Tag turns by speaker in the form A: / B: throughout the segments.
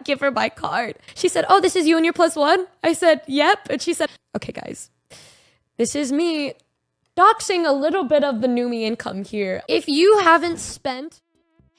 A: give her my card. She said, oh, this is you and your +1? I said, yep. And she said, okay, guys, this is me doxing a little bit of the Numi income here. If you haven't spent...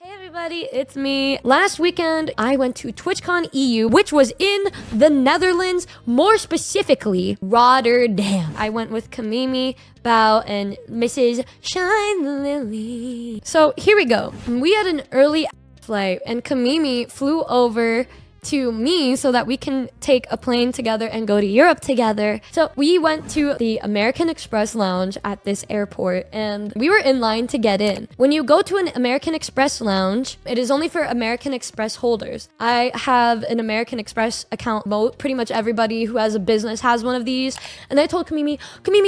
A: Hey everybody, it's me. Last weekend, I went to TwitchCon EU, which was in the Netherlands, more specifically, Rotterdam. I went with Kamimi, Bao, and Mrs. Shine Lily. So here we go. We had an early flight, and Kamimi flew over to me so that we can take a plane together and go to Europe together. So we went to the American Express lounge at this airport and we were in line to get in. When you go to an American Express lounge, it is only for American Express holders. I have an American Express account. Pretty much everybody who has a business has one of these. And I told Kamimi,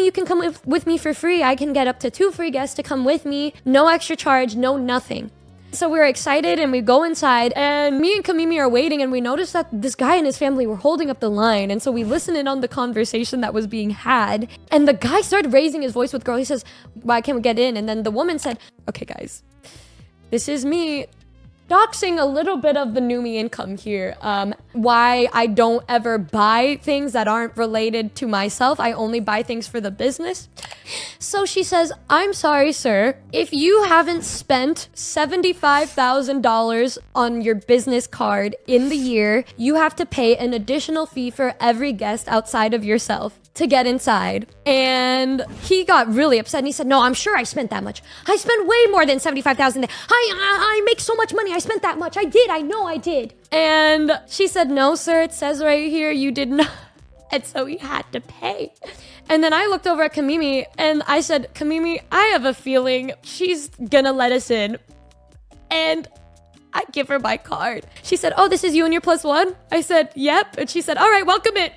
A: you can come with me for free. I can get up to 2 free guests to come with me. No extra charge, no nothing. So we were excited and we go inside and me and Kamimi are waiting and we noticed that this guy and his family were holding up the line. And so we listened in on the conversation that was being had. And the guy started raising his voice with the girl. He says, why can't we get in? And then the woman said, okay, guys, this is me doxing a little bit of the Numi income here. Why I don't ever buy things that aren't related to myself. I only buy things for the business. So she says, I'm sorry, sir. If you haven't spent $75,000 on your business card in the year, you have to pay an additional fee for every guest outside of yourself to get inside. And he got really upset and he said, no, I'm sure I spent that much. I spent way more than $75,000. I make so much money. I spent that much. I know I did. And she said, no, sir, it says right here you did not. And so he had to pay. And then I looked over at Kamimi and I said, Kamimi, I have a feeling she's gonna let us in. And I give her my card. She said, oh, this is you and your +1? I said, yep. And she said, all right, welcome in.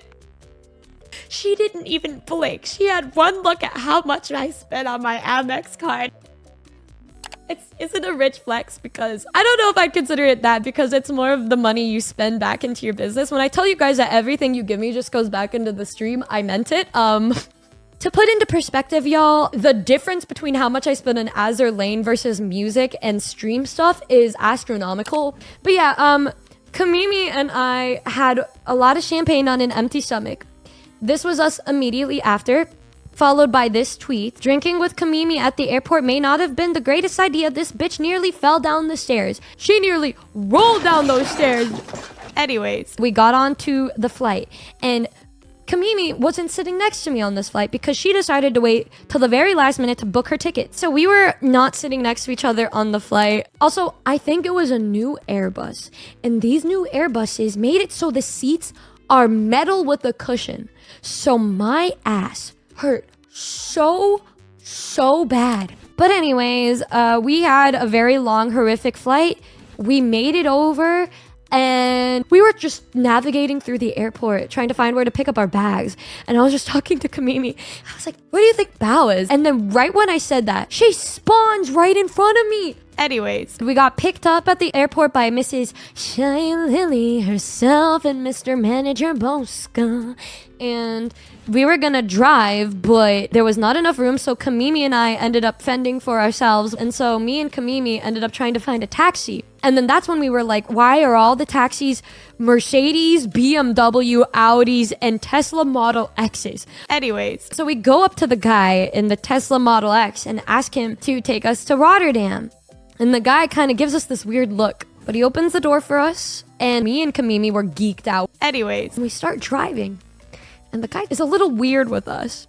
A: She didn't even blink. She had one look at how much I spent on my Amex card. Is it a rich flex? Because I don't know if I'd consider it that because it's more of the money you spend back into your business. When I tell you guys that everything you give me just goes back into the stream, I meant it. To put into perspective, y'all, the difference between how much I spend on Azur Lane versus music and stream stuff is astronomical. But yeah, Kamimi and I had a lot of champagne on an empty stomach. This was us immediately after, followed by this tweet. Drinking with Kamimi at the airport may not have been the greatest idea. This bitch nearly fell down the stairs. She nearly rolled down those stairs. Anyways, we got onto the flight and Kamimi wasn't sitting next to me on this flight because she decided to wait till the very last minute to book her ticket. So we were not sitting next to each other on the flight. Also, I think it was a new Airbus and these new Airbuses made it so the seats are metal with a cushion. So my ass hurt so bad. But anyways, we had a very long, horrific flight. We made it over and we were just navigating through the airport, trying to find where to pick up our bags. And I was just talking to Kamimi. I was like, where do you think Bao is? And then right when I said that, she spawns right in front of me. Anyways, we got picked up at the airport by Mrs. Shine Lily herself and Mr. Manager Bosca. And we were gonna drive, but there was not enough room, so Kamimi and I ended up fending for ourselves. And so me and Kamimi ended up trying to find a taxi. And then that's when we were like, why are all the taxis Mercedes, BMW, Audis, and Tesla Model X's? Anyways, so we go up to the guy in the Tesla Model X and ask him to take us to Rotterdam. And the guy kind of gives us this weird look, but he opens the door for us and me and Kamimi were geeked out. Anyways, we start driving and the guy is a little weird with us.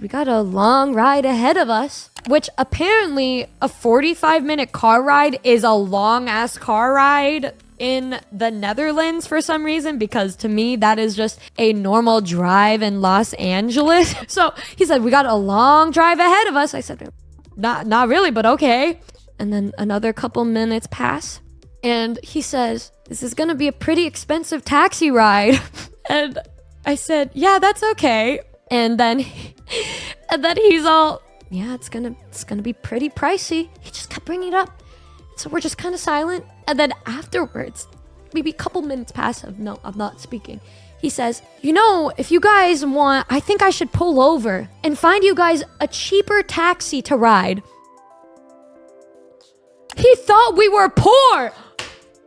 A: We got a long ride ahead of us, which apparently a 45-minute car ride is a long ass car ride in the Netherlands for some reason, because to me that is just a normal drive in Los Angeles. So he said, we got a long drive ahead of us. I said, not really, but okay. And then another couple minutes pass and he says, this is gonna be a pretty expensive taxi ride. And I said, yeah, that's okay. And then he's all, yeah, it's gonna be pretty pricey. He just kept bringing it up. So we're just kind of silent. And then afterwards, maybe a couple minutes pass of no, I'm not speaking. He says, you know, if you guys want, I think I should pull over and find you guys a cheaper taxi to ride. He thought we were poor.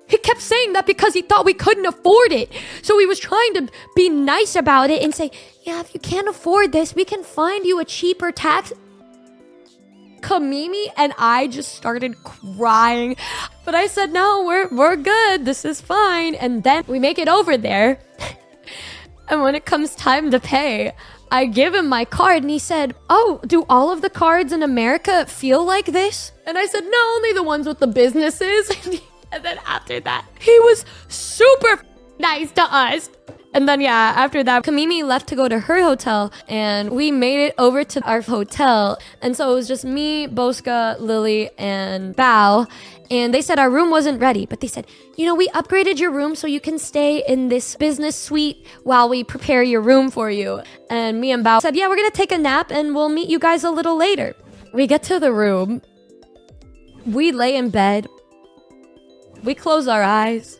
A: He kept saying that because he thought we couldn't afford it. So he was trying to be nice about it and say, yeah, if you can't afford this, we can find you a cheaper tax. Kamimi and I just started crying. But I said, no, we're good. This is fine. And then we make it over there. And when it comes time to pay, I give him my card and he said, oh, do all of the cards in America feel like this? And I said, no, only the ones with the businesses. And then after that, he was super nice to us. And then, yeah, after that, Kamimi left to go to her hotel and we made it over to our hotel. And so it was just me, Bosca, Lily, and Bao. And they said our room wasn't ready, but they said, you know, we upgraded your room so you can stay in this business suite while we prepare your room for you. And me and Bao said, yeah, we're going to take a nap and we'll meet you guys a little later. We get to the room. We lay in bed. We close our eyes.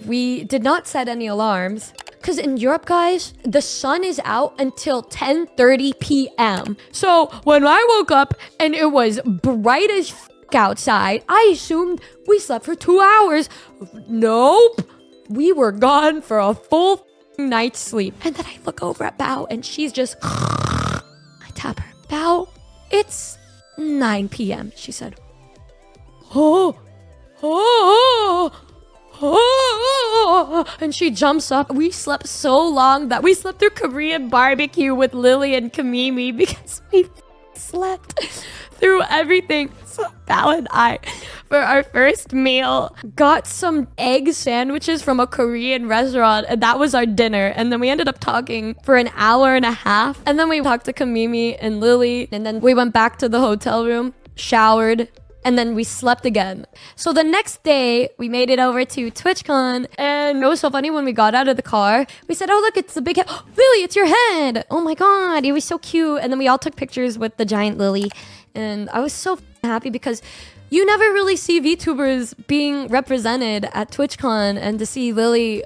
A: We did not set any alarms. Because in Europe, guys, the sun is out until 10:30 p.m. So when I woke up and it was bright as outside, I assumed we slept for 2 hours. Nope. We were gone for a full night's sleep. And then I look over at Bao and she's just... I tap her. Bao, it's 9 p.m. She said, oh, and she jumps up. We slept so long that we slept through Korean barbecue with Lily and Kamimi because we slept through everything. So Bao and I, for our first meal, got some egg sandwiches from a Korean restaurant, and that was our dinner. And then we ended up talking for an hour and a half. And then we talked to Kamimi and Lily, and then we went back to the hotel room, showered, and then we slept again. So the next day, we made it over to TwitchCon. And it was so funny when we got out of the car. We said, oh, look, it's the big head. Oh, Lily, it's your head. Oh my God, it was so cute. And then we all took pictures with the giant Lily. And I was so happy because you never really see VTubers being represented at TwitchCon. And to see Lily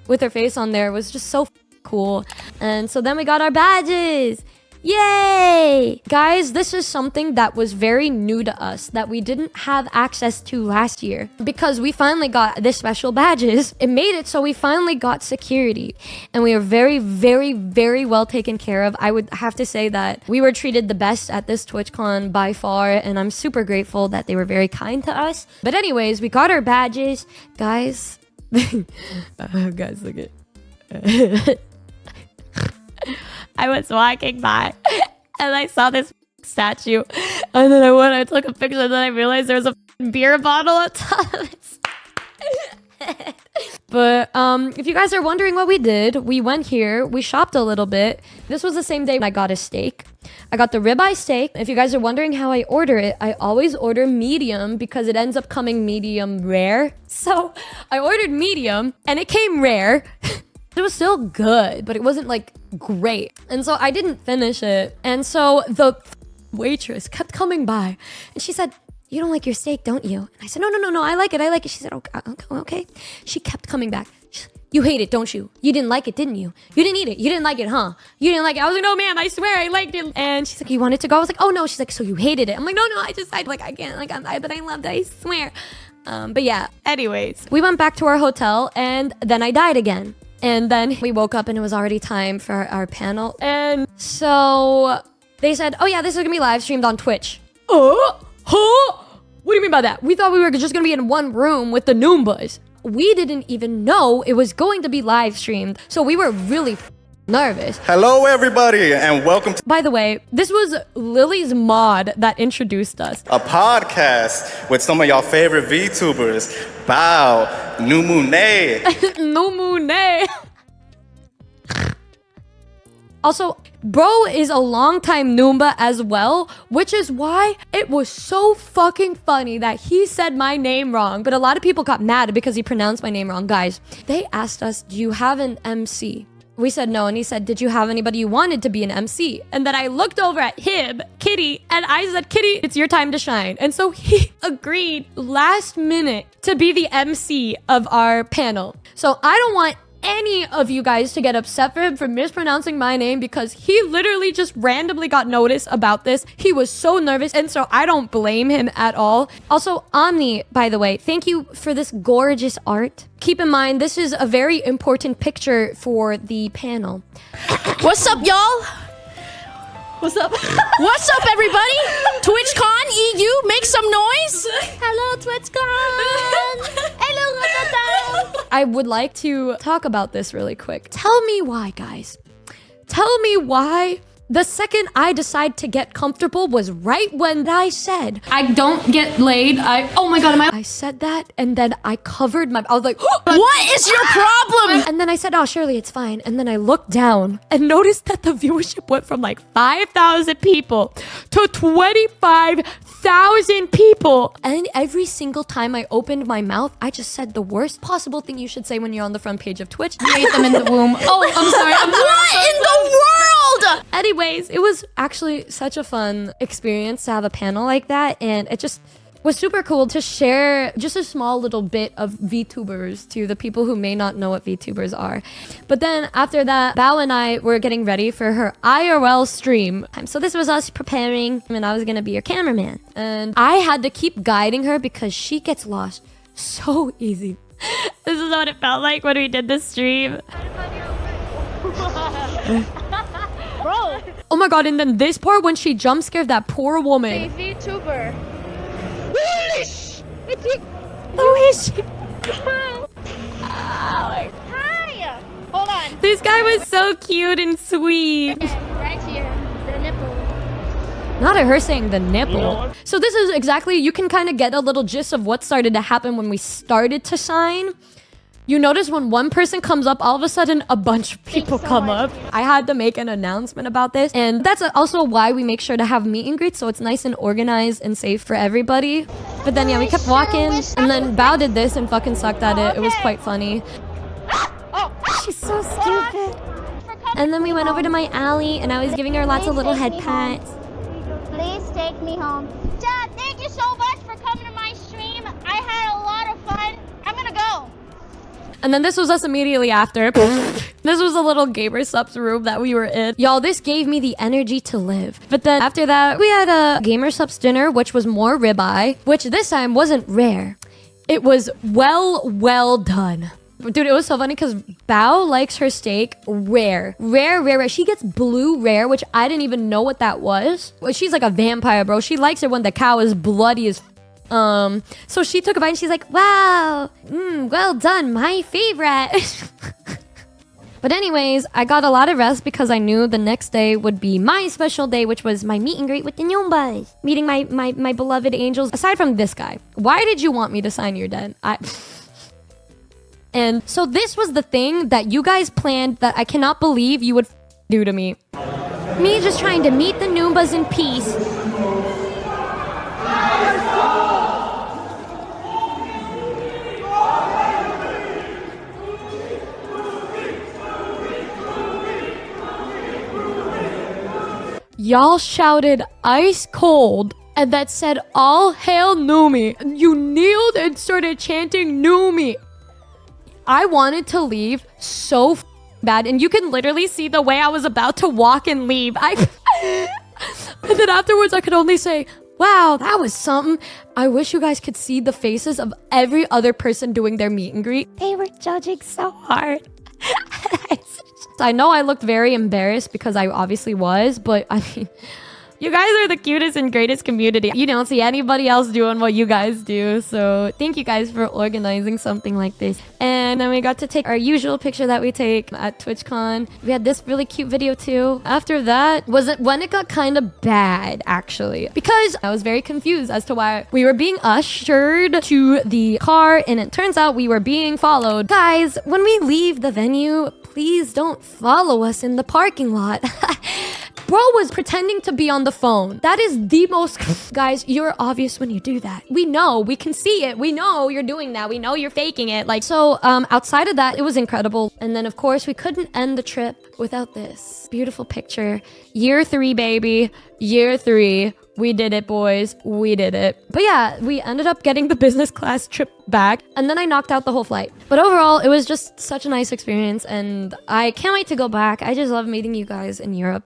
A: with her face on there was just so cool. And so then we got our badges. Yay! Guys, this is something that was very new to us that we didn't have access to last year because we finally got this special badges. It made it so we finally got security and we were very, very, very well taken care of. I would have to say that we were treated the best at this TwitchCon by far, and I'm super grateful that they were very kind to us. But anyways, we got our badges. Guys, guys, look at I was walking by and I saw this statue, and then I took a picture, and then I realized there was a beer bottle on top of its head. But if you guys are wondering what we did, we went here, we shopped a little bit. This was the same day I got a steak. I got the ribeye steak. If you guys are wondering how I order it, I always order medium because it ends up coming medium rare. So I ordered medium and it came rare. It was still good, but it wasn't like great. And so I didn't finish it. And so the waitress kept coming by and she said, you don't like your steak, don't you? And I said, no, I like it. She said, okay. She kept coming back. You hate it, don't you? You didn't like it, didn't you? You didn't eat it. You didn't like it, huh? You didn't like it. I was like, no, ma'am, I swear I liked it. And she's like, you want it to go? I was like, oh no. She's like, so you hated it. I'm like, no, I can't, but I loved it, I swear. But yeah, anyways, we went back to our hotel and then I died again. And then we woke up and it was already time for our panel. And so they said, oh yeah, this is gonna be live streamed on Twitch. Huh? What do you mean by that? We thought we were just gonna be in one room with the Noombas. We didn't even know it was going to be live streamed. So we were really nervous.
B: Hello everybody and welcome to
A: By the way, this was Lily's mod that introduced us.
B: a podcast with some of y'all favorite VTubers, Bao, Nihmune.
A: Numi. Also, bro is a longtime Noomba as well, which is why it was so fucking funny that he said my name wrong. But a lot of people got mad because he pronounced my name wrong. Guys, they asked us, do you have an MC? We said no, and he said, did you have anybody you wanted to be an MC? And then I looked over at him, Kitty, and I said, Kitty, it's your time to shine. And so he agreed last minute to be the MC of our panel. So I don't want any of you guys to get upset for him for mispronouncing my name because he literally just randomly got notice about this. He was so nervous, and so I don't blame him at all. Also, Omni, by the way, thank you for this gorgeous art. Keep in mind, this is a very important picture for the panel.
C: What's up, y'all? What's up? What's up, everybody? TwitchCon EU, make some noise. Hello, TwitchCon. Hello, Rotterdam.
A: I would like to talk about this really quick. Tell me why, guys. Tell me why the second I decide to get comfortable was right when I said, I don't get laid. Oh my God, I said that and then I covered my, I was like,
C: what is your problem?
A: And then I said, oh, surely it's fine. And then I looked down and noticed that the viewership went from like 5,000 people to 25,000 people. And every single time I opened my mouth, I just said the worst possible thing you should say when you're on the front page of Twitch. You ate them in the womb. Oh, I'm sorry.
C: What in the world?
A: Anyways, it was actually such a fun experience to have a panel like that. And it just was super cool to share just a small little bit of VTubers to the people who may not know what VTubers are. But then after that, Bao and I were getting ready for her IRL stream. So this was us preparing, and I was gonna be your cameraman. And I had to keep guiding her because she gets lost so easy. This is what it felt like when we did this stream.
C: Bro.
A: Oh my God, and then this part when she jump scared that poor woman.
C: Vtuber.
A: Who is she?
C: Hi. Hold on.
A: This guy was so cute and sweet.
C: Okay, right here. The nipple.
A: Not at her saying the nipple. So this is exactly, you can kind of get a little gist of what started to happen when we started to sign. You notice when one person comes up, all of a sudden a bunch of people come up. I had to make an announcement about this. And that's also why we make sure to have meet and greets, so it's nice and organized and safe for everybody. But then yeah, we kept walking, and then Bao did this and fucking sucked at it. It was quite funny. She's so stupid. And then we went over to my alley, and I was giving her lots of little head pats.
D: Please take me home. Dad, thank you so much for coming to my stream. I had a lot of fun. I'm gonna go.
A: And then this was us immediately after. This was a little gamer subs room that we were in. Y'all, this gave me the energy to live. But then after that, we had a gamer subs dinner, which was more ribeye, which this time wasn't rare. It was well done. Dude, it was so funny because Bao likes her steak rare. Rare. She gets blue rare, which I didn't even know what that was. Well, she's like a vampire, bro. She likes it when the cow is bloody as so she took a bite and she's like, wow, well done, my favorite. But anyways, I got a lot of rest because I knew the next day would be my special day, which was my meet and greet with the Noombas. Meeting my beloved angels. Aside from this guy, why did you want me to sign your den? And so this was the thing that you guys planned that I cannot believe you would do to me. Me just trying to meet the Noombas in peace. Y'all shouted ice cold and that said all hail Numi. You kneeled and started chanting Numi. I wanted to leave so bad, and you can literally see the way I was about to walk and leave. And then afterwards I could only say, wow, that was something. I wish you guys could see the faces of every other person doing their meet and greet. They were judging so hard. I know I looked very embarrassed because I obviously was, but I mean, you guys are the cutest and greatest community. You don't see anybody else doing what you guys do. So thank you guys for organizing something like this. And then we got to take our usual picture that we take at TwitchCon. We had this really cute video too. After that was it when it got kind of bad, actually, because I was very confused as to why we were being ushered to the car, and it turns out we were being followed. Guys, when we leave the venue, please don't follow us in the parking lot. Bro was pretending to be on the phone. That is the most... Guys, you're obvious when you do that. We know. We can see it. We know you're doing that. We know you're faking it. Like, so, outside of that, it was incredible. And then, of course, we couldn't end the trip without this beautiful picture. Year 3, baby. Year 3. We did it, boys. We did it. But yeah, we ended up getting the business class trip back, and then I knocked out the whole flight. But overall, it was just such a nice experience, and I can't wait to go back. I just love meeting you guys in Europe.